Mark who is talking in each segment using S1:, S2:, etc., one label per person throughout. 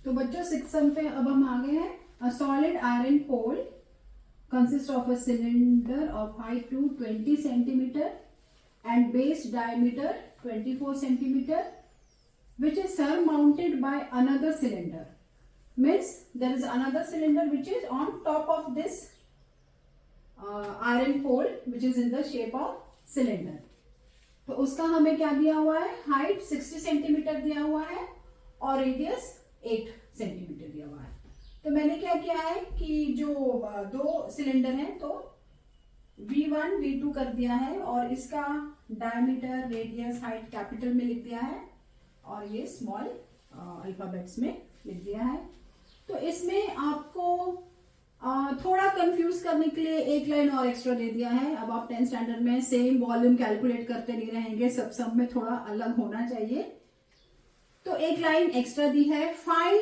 S1: तो बच्चों 6 सम पे अब हम आ गए हैं। A solid iron pole consist of a cylinder of height two 20 centimetre and base diameter 24 centimeter, which is surmounted by another cylinder. Means there is another cylinder which is on top of this iron pole which is in the shape of cylinder. तो उसका हमें क्या दिया हुआ है, height 60 centimetre दिया हुआ है और रेडियस 8 सेंटीमीटर दिया हुआ है। तो मैंने क्या किया है कि जो दो सिलेंडर हैं तो V1 V2 कर दिया है और इसका डायमीटर रेडियस हाइट कैपिटल में लिख दिया है और ये स्मॉल अल्फाबेट्स में लिख दिया है। तो इसमें आपको थोड़ा कंफ्यूज करने के लिए एक लाइन और एक्स्ट्रा दे दिया है। अब आप 10th स्टैंडर्ड में सेम वॉल्यूम कैलकुलेट करते नहीं रहेंगे, सब में थोड़ा अलग होना चाहिए। तो एक लाइन एक्स्ट्रा दी है, find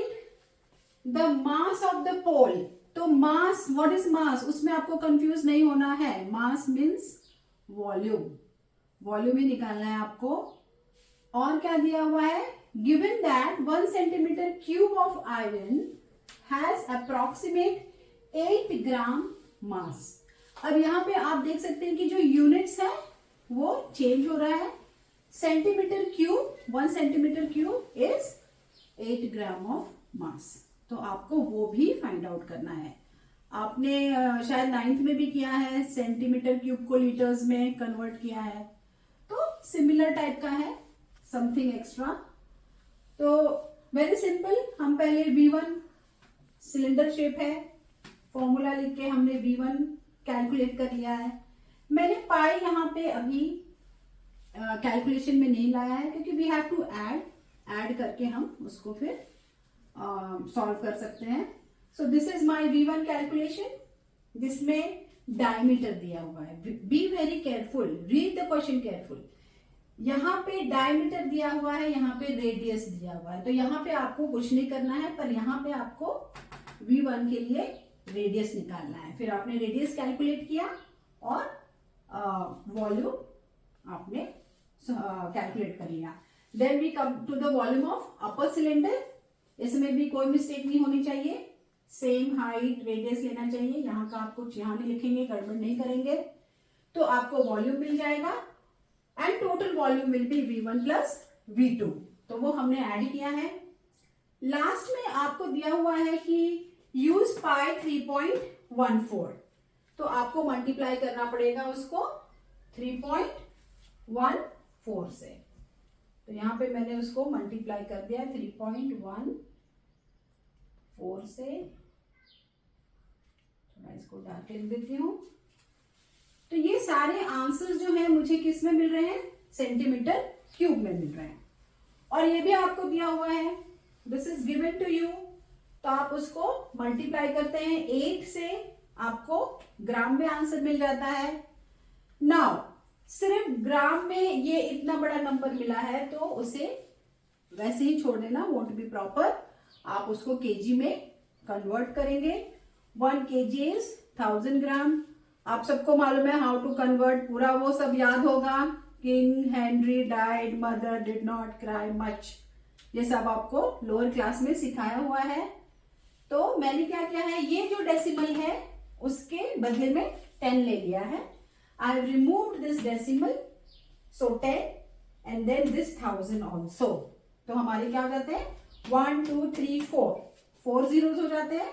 S1: the mass of the pole. तो मास, व्हाट इज मास, उसमें आपको कंफ्यूज नहीं होना है। मास मीन्स वॉल्यूम, वॉल्यूम ही निकालना है आपको। और क्या दिया हुआ है, given that 1 centimetre cube of iron has approximate 8 ग्राम मास। अब यहां पे आप देख सकते हैं कि जो यूनिट्स है वो चेंज हो रहा है। Centimetre cube, 1 centimetre cube is 8 gram of mass. तो आपको वो भी फाइंड आउट करना है। आपने शायद 9th में भी किया है, सेंटीमीटर क्यूब को लीटर्स में कन्वर्ट किया है। तो सिमिलर टाइप का है, समथिंग एक्स्ट्रा। तो वेरी सिंपल, हम पहले V1 सिलेंडर शेप है, फॉर्मूला लिख के हमने V1 कैलकुलेट कर लिया है। मैंने पाई यहाँ पे अभी कैलकुलेशन में नहीं लाया है क्योंकि वी हैव टू ऐड करके हम उसको फिर सॉल्व कर सकते हैं। So this is my V1 calculation, जिसमें डायमीटर दिया हुआ है। Be very careful, read the question careful. यहाँ पे डायमीटर दिया हुआ है, यहाँ पे रेडियस दिया हुआ है। तो यहाँ पे आपको कुछ नहीं करना है, पर यहाँ पे आपको V1 के लिए रेडियस निकालना है। फिर आपने रेडियस कैलकुलेट किया और वॉल्यूम आपने कैलकुलेट कर लिया। Then we come to the volume of upper cylinder. इसमें भी कोई मिस्टेक नहीं होनी चाहिए, सेम हाइट रेडियस लेना चाहिए। यहाँ का आप कुछ यहाँ नहीं लिखेंगे, गड़बड़ नहीं करेंगे। तो आपको वॉल्यूम मिल जाएगा and total volume will be V1 plus V2। तो वो हमने ऐड किया है। लास्ट में आपको दिया हुआ है कि यूज पाई 3.14। तो आपको मल्टीप्लाई करना पड़ेगा उसको 3.14 से। तो यहां पे मैंने उसको मल्टीप्लाई कर दिया 3.14 से। थोड़ा इसको डार्क लिख देती हूं। तो ये सारे आंसर्स जो हैं मुझे किस में मिल रहे हैं, सेंटीमीटर क्यूब में मिल रहे हैं। और ये भी आपको दिया हुआ है, this is given to you. तो आप उसको मल्टीप्लाई करते हैं 8 से, आपको ग्राम में आंसर मिल जाता है। नाउ सिर्फ ग्राम में ये इतना बड़ा नंबर मिला है तो उसे वैसे ही छोड़ देना, वोंट बी प्रॉपर। आप उसको केजी में कन्वर्ट करेंगे। 1 kg इज 1000 ग्राम। आप सबको मालूम है हाउ टू कन्वर्ट, पूरा वो सब याद होगा। King Henry died, mother did not cry much, ये सब आपको लोअर क्लास में सिखाया हुआ है। तो मैंने क्या किया है, ये जो डेसिमल है उसके बदले में 10 ले लिया है। I have removed this decimal, so 10 and then this 1000 also. तो हमारे क्या हो जाते हैं, 1 2 3 4 zeros हो जाते हैं।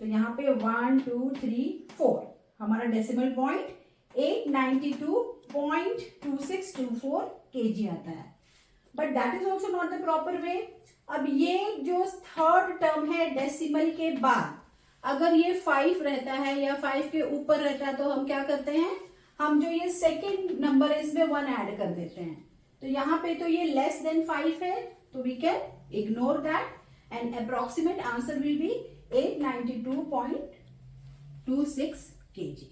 S1: तो यहाँ पे 1 2 3 4 हमारा डेसिमल पॉइंट 892.2624 kg आता है। But that is also not the proper way. अब ये जो थर्ड टर्म है डेसिमल के बाद, अगर ये 5 रहता है या 5 के ऊपर रहता है तो हम क्या करते हैं, हम जो ये सेकेंड नंबर है इसमें 1 ऐड कर देते हैं। तो यहाँ पे तो ये लेस देन 5 है, तो we can ignore that and approximate answer will be 892.26 kg।